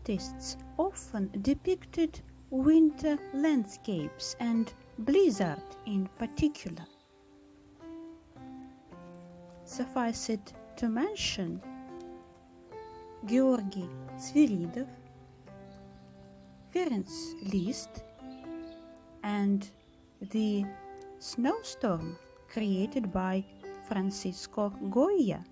artists often depicted winter landscapes and blizzard in particular. Suffice it to mention Georgy Sviridov, Ferenc Liszt, and the snowstorm created by Francisco Goya